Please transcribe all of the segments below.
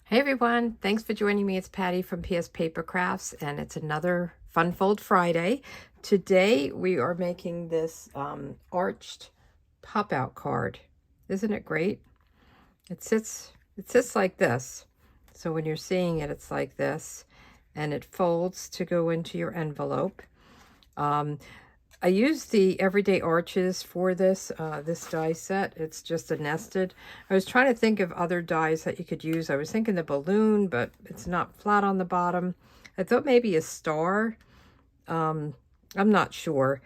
Hey everyone, thanks for joining me. It's Patty from pspapercrafts, and it's another Fun Fold Friday. Today we are making this arched pop-out card. Isn't it great? It sits like this. So when you're seeing it, it's like this, and it folds to go into your envelope. I used the Everyday Arches for this die set. It's just a nested. I was trying to think of other dies that you could use. I was thinking the balloon, but it's not flat on the bottom. I thought maybe a star. I'm not sure.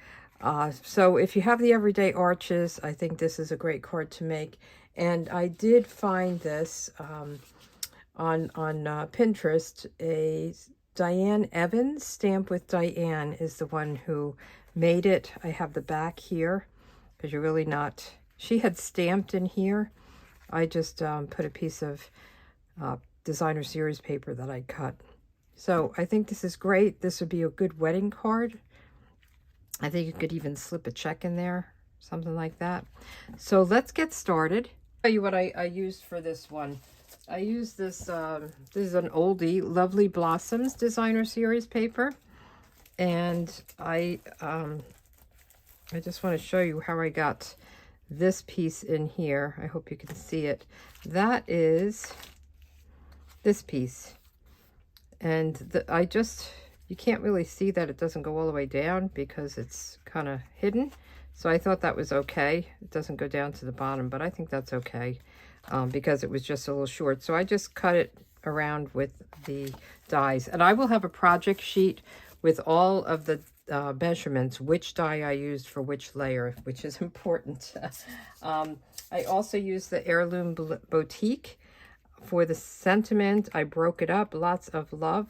So if you have the Everyday Arches, I think this is a great card to make. And I did find this on Pinterest. A Diane Evans stamp with Diane is the one who made it. I have the back here because you're really not, she had stamped in here. I just put a piece of designer series paper that I cut. So I think this is great. This would be a good wedding card. I think you could even slip a check in there, something like that. So let's get started. I'll tell you what I used for this one. I used this, this is an oldie, Lovely Blossoms designer series paper. And I just want to show you how I got this piece in here. I hope you can see it. That is this piece. And you can't really see that it doesn't go all the way down because it's kind of hidden. So I thought that was okay. It doesn't go down to the bottom, but I think that's okay because it was just a little short. So I just cut it around with the dies. And I will have a project sheet with all of the measurements, which die I used for which layer, which is important. I also used the Heirloom Boutique for the sentiment. I broke it up, lots of love.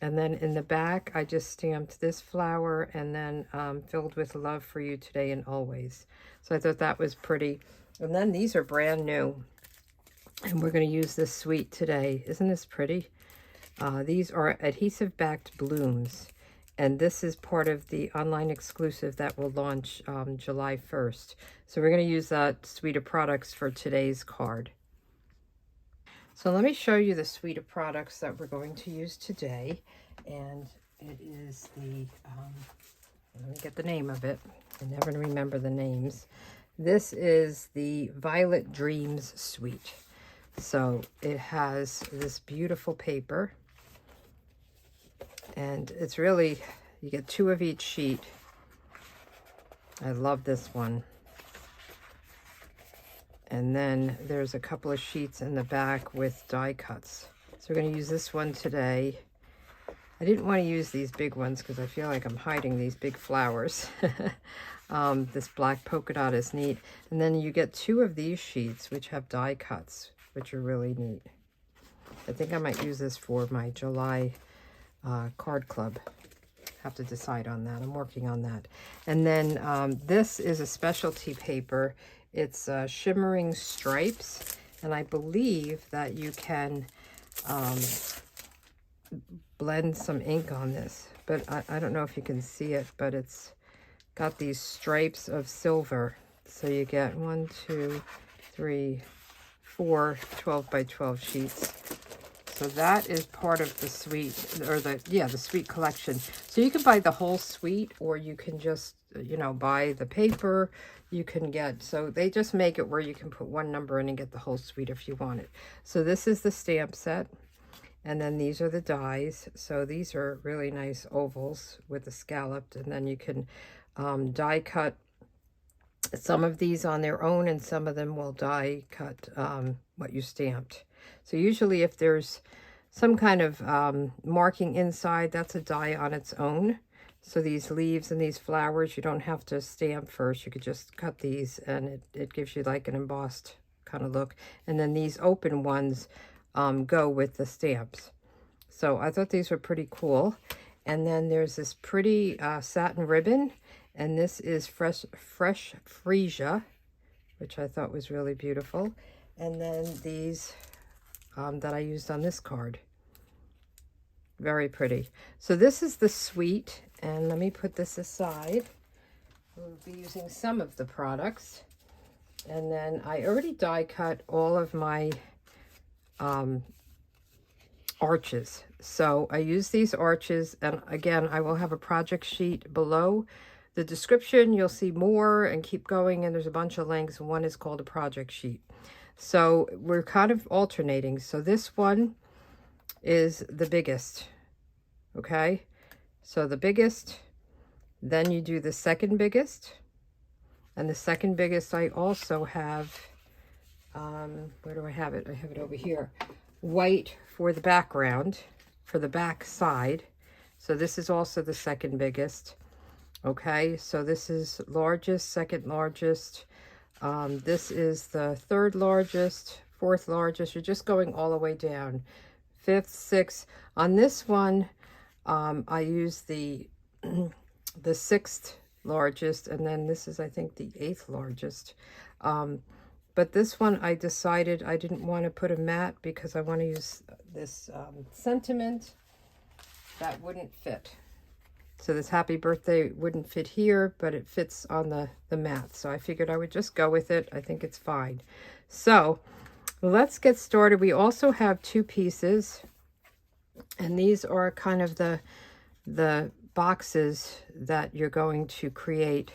And then in the back, I just stamped this flower and then filled with love for you today and always. So I thought that was pretty. And then these are brand new. And we're going to use this suite today. Isn't this pretty? These are adhesive-backed blooms. And this is part of the online exclusive that will launch July 1st. So we're going to use that suite of products for today's card. So let me show you the suite of products that we're going to use today. And it is the, let me get the name of it. I never remember the names. This is the Violet Dreams suite. So it has this beautiful paper. And it's really, you get 2 of each sheet. I love this one. And then there's a couple of sheets in the back with die cuts. So we're going to use this one today. I didn't want to use these big ones because I feel like I'm hiding these big flowers. This black polka dot is neat. And then you get 2 of these sheets which have die cuts, which are really neat. I think I might use this for my July card club. Have to decide on that. I'm working on that. And then this is a specialty paper. It's shimmering stripes, and I believe that you can blend some ink on this, but I don't know if you can see it, but it's got these stripes of silver. So you get 1, 2, 3, 4 12 by 12 sheets. So that is part of the suite, or the suite collection. So you can buy the whole suite, or you can just, buy the paper. You can get, so they just make it where you can put one number in and get the whole suite if you want it. So this is the stamp set. And then these are the dies. So these are really nice ovals with the scalloped. And then you can die cut some of these on their own, and some of them will die cut what you stamped. So usually if there's some kind of marking inside, that's a die on its own. So these leaves and these flowers, you don't have to stamp first. You could just cut these, and it gives you like an embossed kind of look. And then these open ones go with the stamps. So I thought these were pretty cool. And then there's this pretty satin ribbon. And this is fresh freesia, which I thought was really beautiful. And then these that I used on this card. Very pretty. So this is the suite, and let me put this aside. We'll be using some of the products. And then I already die cut all of my arches. So I use these arches, and again, I will have a project sheet below the description. You'll see more and keep going, and there's a bunch of links. One is called a project sheet. So we're kind of alternating. So this one is the biggest, okay? So the biggest, then you do the second biggest, and the second biggest I also have, where do I have it? I have it over here. White for the background, for the back side. So this is also the second biggest. Okay, so this is largest, second largest. This is the third largest, fourth largest. You're just going all the way down. Fifth, sixth. On this one, I use the the sixth largest, and then this is, I think, the eighth largest. But this one, I decided I didn't want to put a mat because I want to use this sentiment that wouldn't fit. So this happy birthday wouldn't fit here, but it fits on the mat. So I figured I would just go with it. I think it's fine. So let's get started. We also have two pieces, and these are kind of the boxes that you're going to create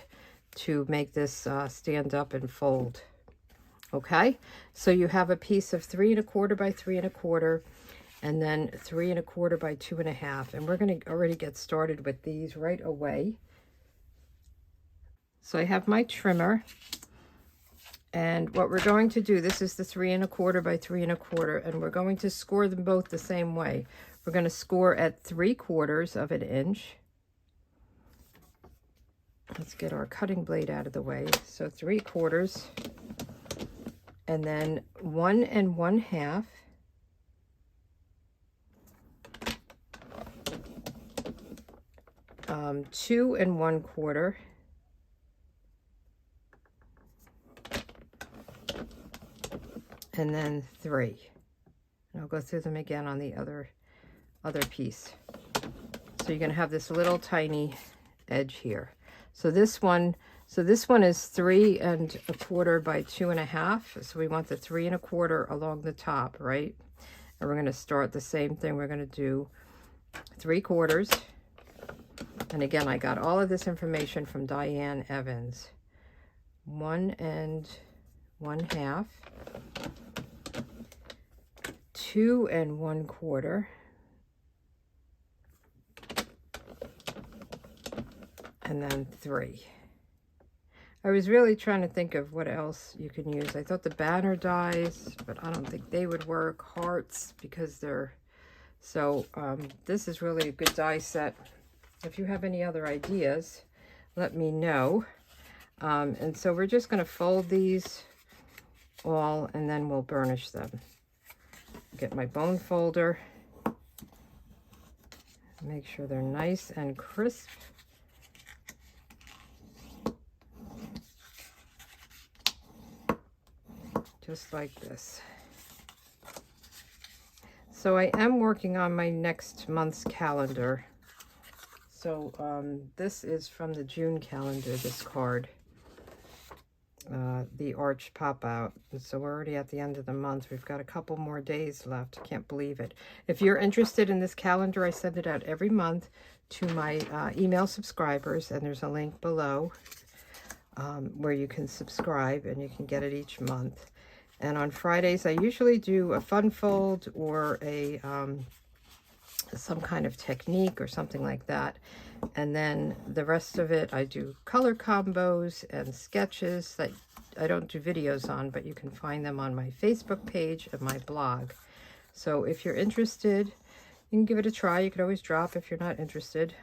to make this stand up and fold. Okay, so you have a piece of 3 1/4 by 3 1/4, and then 3 1/4 by 2 1/2, and we're going to already get started with these right away. So I have my trimmer, and what we're going to do, this is the 3 1/4 by 3 1/4, and we're going to score them both the same way. We're going to score at 3/4 of an inch. Let's get our cutting blade out of the way. So 3/4, and then 1 1/2. 2 1/4, and then 3. And I'll go through them again on the other piece. So you're going to have this little tiny edge here. So this one is 3 1/4 by 2 1/2. So we want the 3 1/4 along the top, right? And we're going to start the same thing. We're going to do 3/4. And again, I got all of this information from Diane Evans. 1 1/2, 2 1/4, and then 3. I was really trying to think of what else you can use. I thought the banner dies, but I don't think they would work. Hearts, because they're so this is really a good die set. If you have any other ideas, let me know. And so we're just going to fold these all, and then we'll burnish them. Get my bone folder. Make sure they're nice and crisp. Just like this. So I am working on my next month's calendar. So this is from the June calendar, this card, the Arch Pop Out. And so we're already at the end of the month. We've got a couple more days left. I can't believe it. If you're interested in this calendar, I send it out every month to my email subscribers, and there's a link below where you can subscribe, and you can get it each month. And on Fridays, I usually do a fun fold or a some kind of technique or something like that. And then the rest of it, I do color combos and sketches that I don't do videos on, but you can find them on my Facebook page and my blog. So if you're interested, you can give it a try. You could always drop if you're not interested.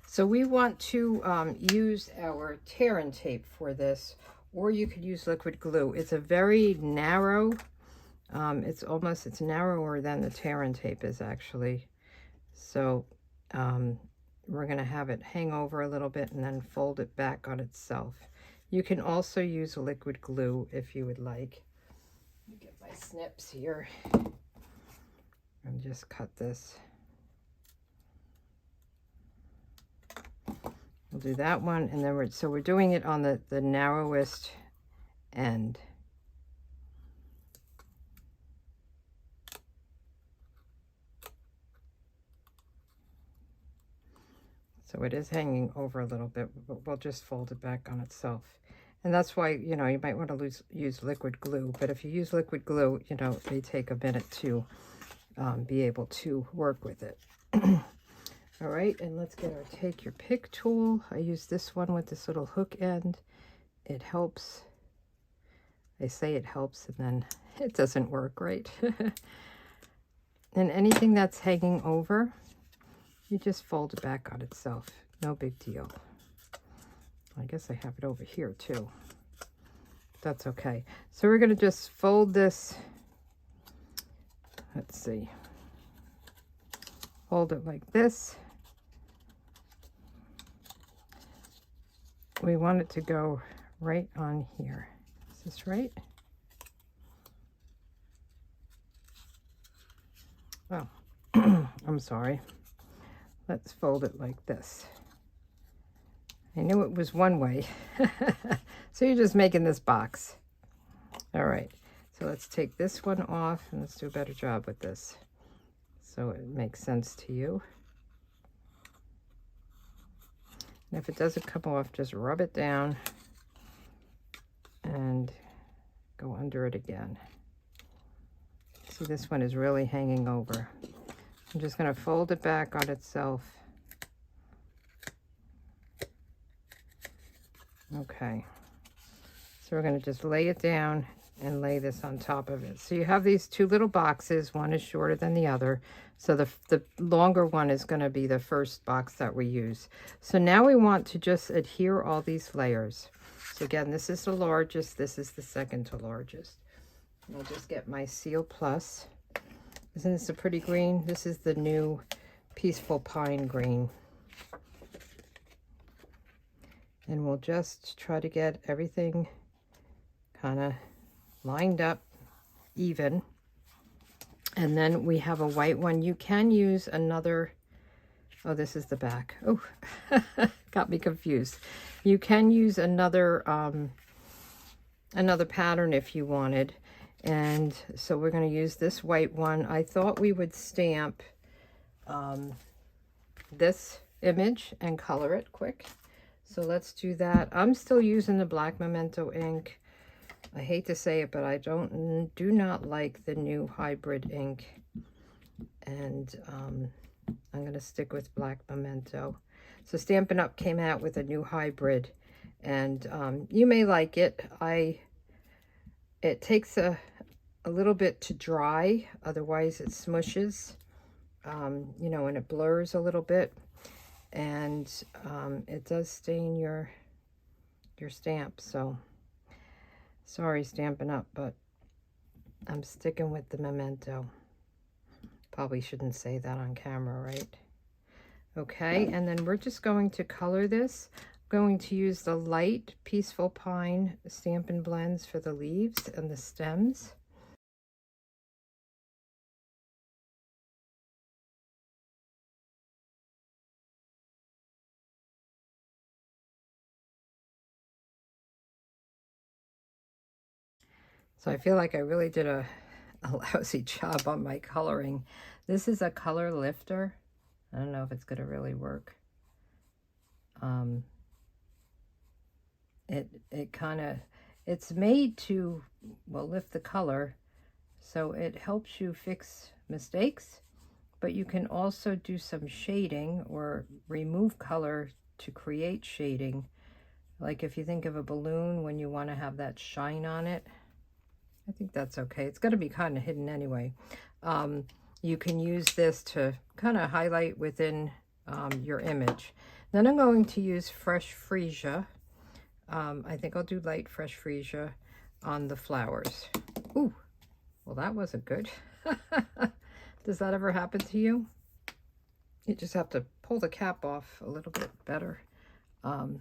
So we want to use our tear and tape for this, or you could use liquid glue. It's a very narrow, it's narrower than the tear and tape is actually. So we're going to have it hang over a little bit and then fold it back on itself. You can also use liquid glue if you would like. Let me get my snips here and just cut this. We'll do that one, and then we're doing it on the narrowest end. So it is hanging over a little bit, but we'll just fold it back on itself. And that's why, you know, you might want to use liquid glue, but if you use liquid glue, you know, it may take a minute to be able to work with it. All right, and let's get our take your pick tool. I use this one with this little hook end. It helps. I say it helps and then it doesn't work, right? And anything that's hanging over, you just fold it back on itself. No big deal. I guess I have it over here too. That's okay. So we're going to just fold this. Let's see. Fold it like this. We want it to go right on here. Is this right? Oh, I'm sorry. Let's fold it like this. I knew it was one way. So you're just making this box. All right. So let's take this one off and let's do a better job with this, so it makes sense to you. And if it doesn't come off, just rub it down and go under it again. See, this one is really hanging over. I'm just going to fold it back on itself. Okay. So we're going to just lay it down and lay this on top of it. So you have these two little boxes. One is shorter than the other. So the longer one is going to be the first box that we use. So now we want to just adhere all these layers. So again, this is the largest. This is the second to largest. And I'll just get my Seal Plus. Isn't this a pretty green? This is the new Peaceful Pine green. And we'll just try to get everything kind of lined up even. And then we have a white one. You can use another, oh, this is the back. Oh, got me confused. You can use another pattern if you wanted. And so we're going to use this white one. I thought we would stamp this image and color it quick. So let's do that. I'm still using the black Memento ink. I hate to say it, but I do not like the new hybrid ink. And I'm going to stick with black Memento. So Stampin' Up! Came out with a new hybrid. And you may like it. It takes a little bit to dry. Otherwise it smushes, you know, and it blurs a little bit. And it does stain your stamp. So sorry, Stampin' Up, but I'm sticking with the Memento. Probably shouldn't say that on camera, right? Okay, and then we're just going to color this. I'm going to use the light Peaceful Pine Stampin' Blends for the leaves and the stems. So I feel like I really did a lousy job on my coloring. This is a color lifter. I don't know if it's going to really work. It kind of, it's made to, well, lift the color. So it helps you fix mistakes, but you can also do some shading or remove color to create shading. Like if you think of a balloon, when you want to have that shine on it, I think that's okay. It's going to be kind of hidden anyway. You can use this to kind of highlight within your image. Then I'm going to use Fresh Freesia. I think I'll do light Fresh Freesia on the flowers. Ooh, well, that wasn't good. Does that ever happen to you? You just have to pull the cap off a little bit better. That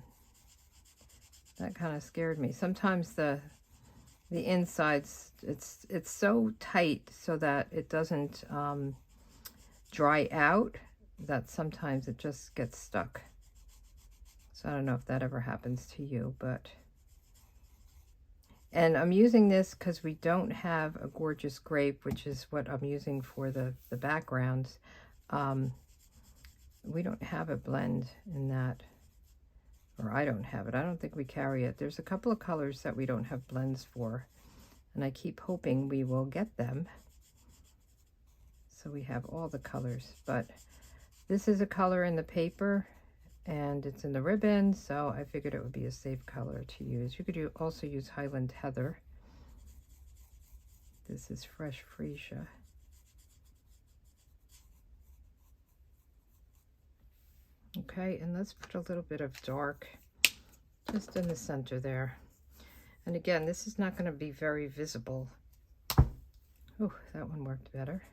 kind of scared me. Sometimes the insides, it's so tight so that it doesn't dry out, that sometimes it just gets stuck. So I don't know if that ever happens to you, but... And I'm using this because we don't have a gorgeous grape, which is what I'm using for the backgrounds. we don't have a blend in that, or I don't have it. I don't think we carry it. There's a couple of colors that we don't have blends for, and I keep hoping we will get them. So we have all the colors, but this is a color in the paper and it's in the ribbon, so I figured it would be a safe color to use. You could also use Highland Heather. This is Fresh Freesia. Okay, and let's put a little bit of dark just in the center there. And again, this is not going to be very visible. Oh, that one worked better.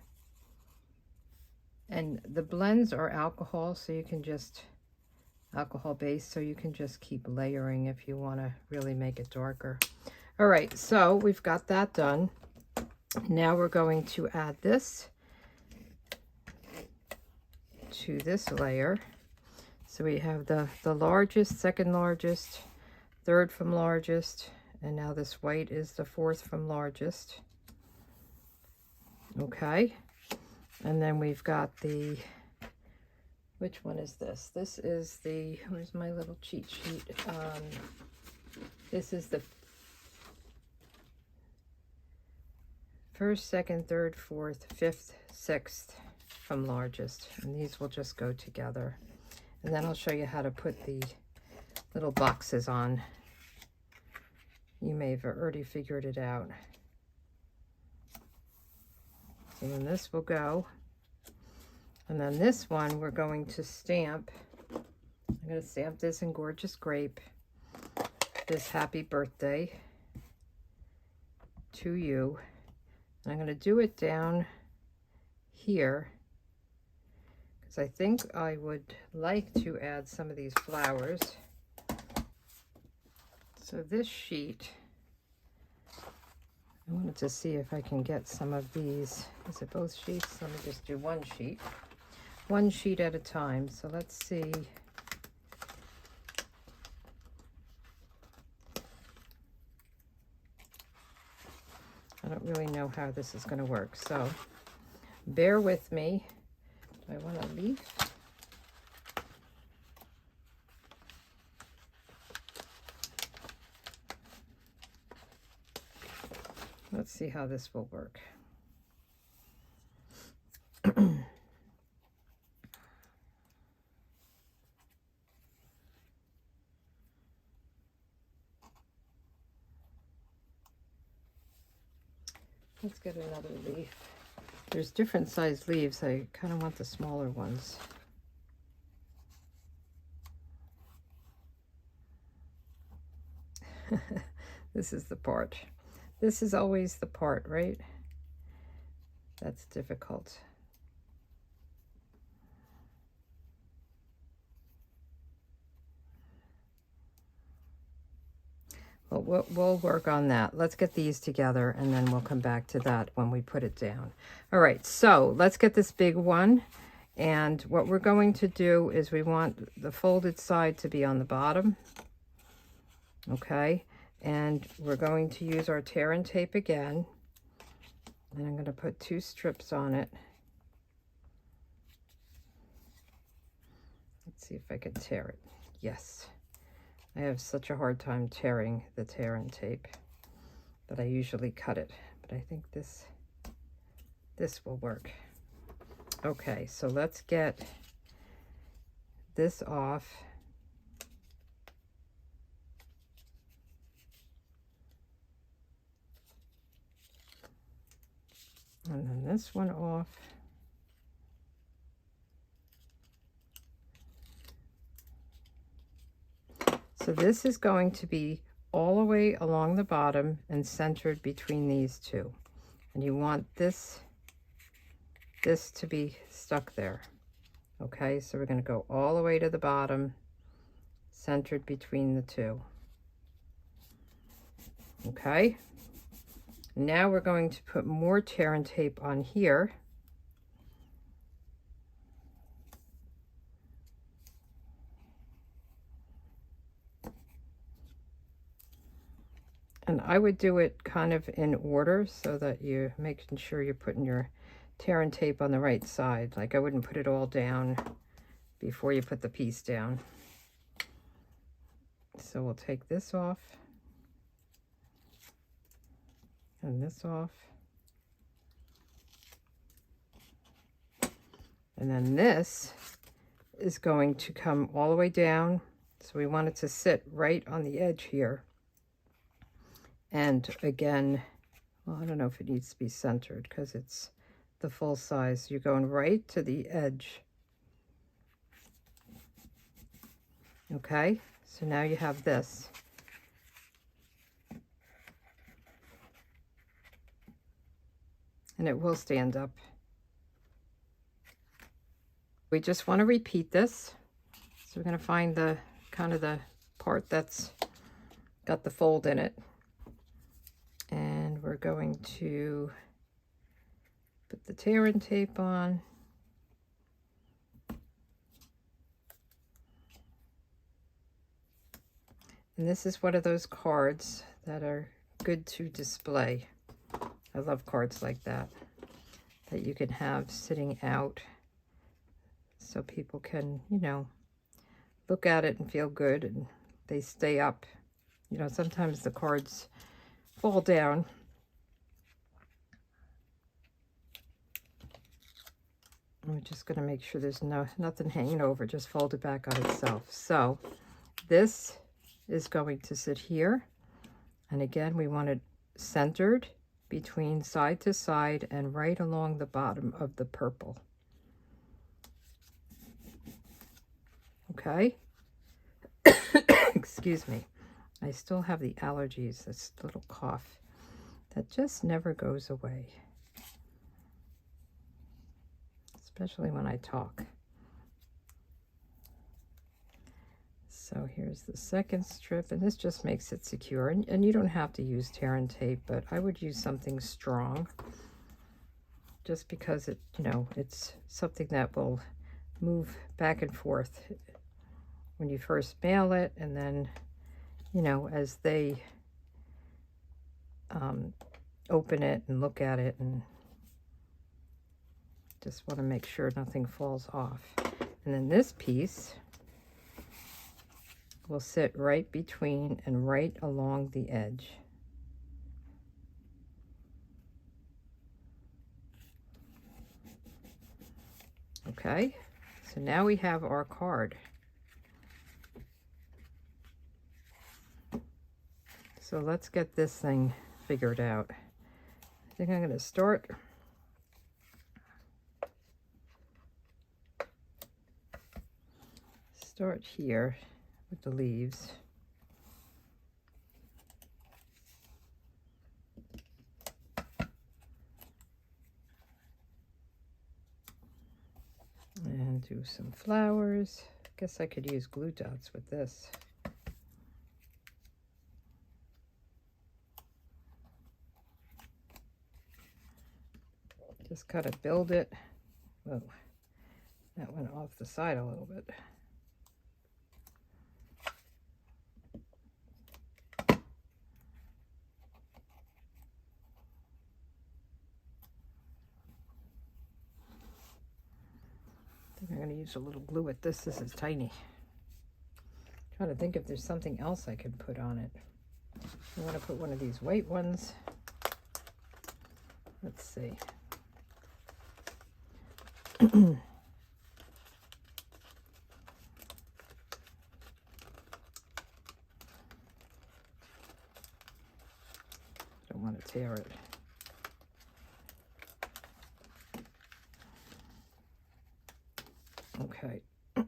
And the blends are alcohol, so you can just, alcohol based, so you can just keep layering if you want to really make it darker. All right, so we've got that done. Now we're going to add this to this layer. So we have the largest, second largest, third from largest, and now this white is the fourth from largest. Okay, and then we've got the, which one is this? This is the, where's my little cheat sheet? This is the first, second, third, fourth, fifth, sixth from largest, and these will just go together. And then I'll show you how to put the little boxes on. You may have already figured it out. So then this will go. And then this one we're going to stamp. I'm going to stamp this in Gorgeous Grape. This happy birthday to you. And I'm going to do it down here, because I think I would like to add some of these flowers. So this sheet, I wanted to see if I can get some of these. Is it both sheets? Let me just do one sheet at a time. So let's see. I don't really know how this is going to work, so bear with me. Do I want a leaf? Let's see how this will work. Let's get another leaf. There's different size leaves. I kind of want the smaller ones. This is the part. This is always the part, right? That's difficult. Well, we'll work on that. Let's get these together and then we'll come back to that when we put it down. All right, so let's get this big one. And what we're going to do is we want the folded side to be on the bottom. Okay, and we're going to use our tear and tape again. And I'm going to put 2 strips on it. Let's see if I can tear it. Yes. I have such a hard time tearing the tear and tape that I usually cut it, but I think this will work. Okay, so let's get this off. And then this one off. So this is going to be all the way along the bottom and centered between these two. And you want this to be stuck there. Okay, so we're going to go all the way to the bottom, centered between the two. Okay, now we're going to put more tear and tape on here. And I would do it kind of in order so that you're making sure you're putting your tear and tape on the right side. Like I wouldn't put it all down before you put the piece down. So we'll take this off and this off. And then this is going to come all the way down. So we want it to sit right on the edge here. And again, well, I don't know if it needs to be centered because it's the full size. You're going right to the edge. Okay, so now you have this. And it will stand up. We just want to repeat this. So we're going to find the kind of the part that's got the fold in it. And we're going to put the tear-in tape on. And this is one of those cards that are good to display. I love cards like that you can have sitting out so people can, you know, look at it and feel good and they stay up. You know, sometimes the cards fall down. I'm just going to make sure there's nothing hanging over, just fold it back on itself. So this is going to sit here. And again, we want it centered between side to side and right along the bottom of the purple. Okay. Excuse me. I still have the allergies, this little cough that just never goes away. Especially when I talk. So here's the second strip, and this just makes it secure. And you don't have to use tear-in tape, but I would use something strong just because it, you know, it's something that will move back and forth when you first mail it, and then, you know, as they open it and look at it, and just want to make sure nothing falls off. And then this piece will sit right between and right along the edge. Okay, so now we have our card. So let's get this thing figured out. I think I'm going to start here with the leaves. And do some flowers. Guess I could use glue dots with this. Just kind of build it. Whoa, that went off the side a little bit. I think I'm going to use a little glue with this. This is tiny. I'm trying to think if there's something else I could put on it. I want to put one of these white ones. Let's see. Don't want to tear it. Okay. I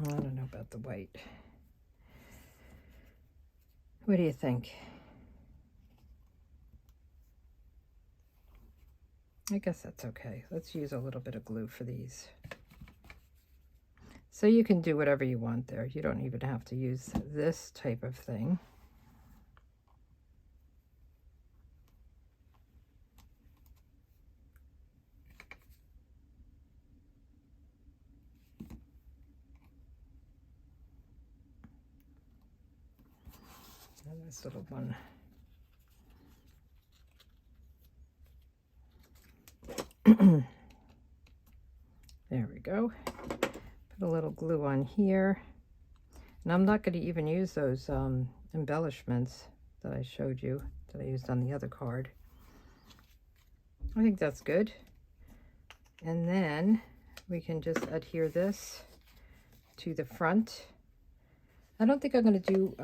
don't know about the white. What do you think? I guess that's okay. Let's use a little bit of glue for these. So you can do whatever you want there. You don't even have to use this type of thing. And this little one. There we go. Put a little glue on here. And I'm not going to even use those embellishments that I showed you, that I used on the other card. I think that's good. And then we can just adhere this to the front. I don't think I'm going to do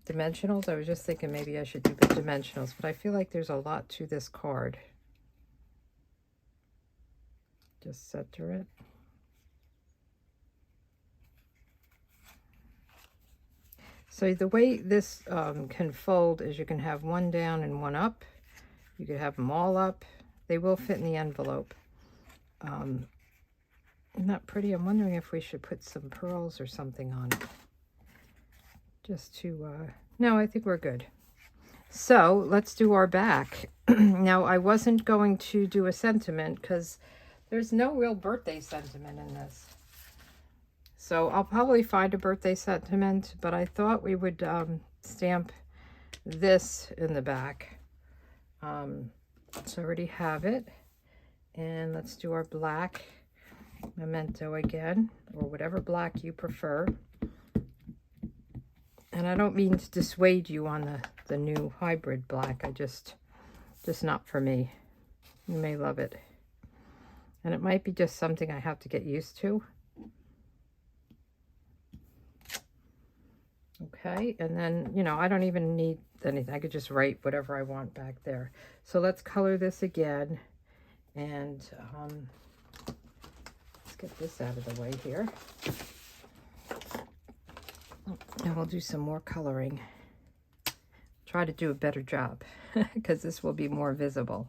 dimensionals. I was just thinking maybe I should do dimensionals, but I feel like there's a lot to this card. Just center it. So the way this can fold is you can have one down and one up. You could have them all up. They will fit in the envelope. Isn't that pretty? I'm wondering if we should put some pearls or something on it. Just to, no, I think we're good. So let's do our back. Now, I wasn't going to do a sentiment because there's no real birthday sentiment in this. So I'll probably find a birthday sentiment, but I thought we would stamp this in the back. So I already have it. And let's do our black memento again, or whatever black you prefer. And I don't mean to dissuade you on the new hybrid black. Just not for me. You may love it. And it might be just something I have to get used to. Okay, and then, you know, I don't even need anything. I could just write whatever I want back there. So let's color this again. And let's get this out of the way here. And we'll do some more coloring. Try to do a better job because this will be more visible.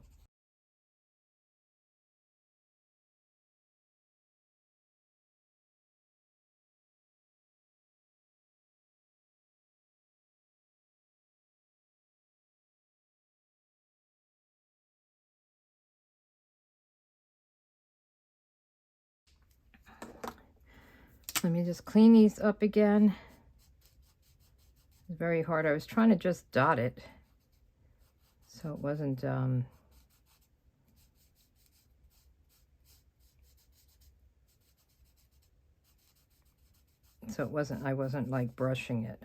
Let me just clean these up again. It's very hard. I was trying to just dot it so it wasn't I wasn't like brushing it.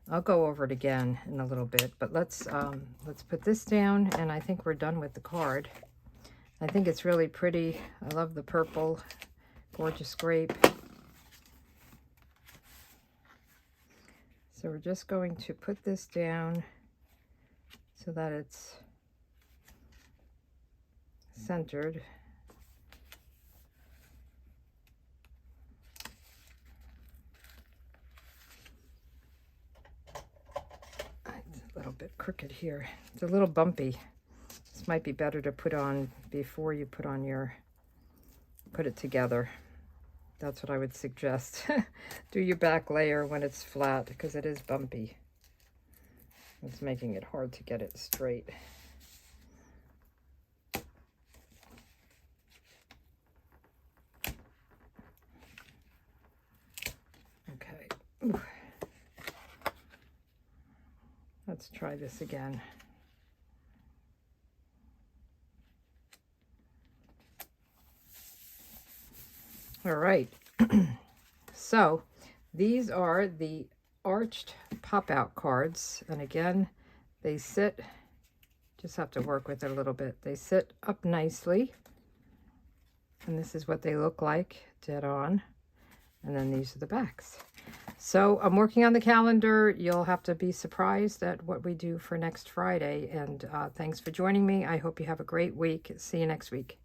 I'll go over it again in a little bit, but let's put this down, and I think we're done with the card. I think it's really pretty. I love the purple, gorgeous grape. So we're just going to put this down so that it's centered. It's a little bit crooked here. It's a little bumpy. This might be better to put on before you put it together. That's what I would suggest. Do your back layer when it's flat because it is bumpy. It's making it hard to get it straight. Okay. Ooh. Let's try this again. All right. So these are the arched pop-out cards. And again, they sit, just have to work with it a little bit. They sit up nicely. And this is what they look like, dead on. And then these are the backs. So I'm working on the calendar. You'll have to be surprised at what we do for next Friday. And thanks for joining me. I hope you have a great week. See you next week.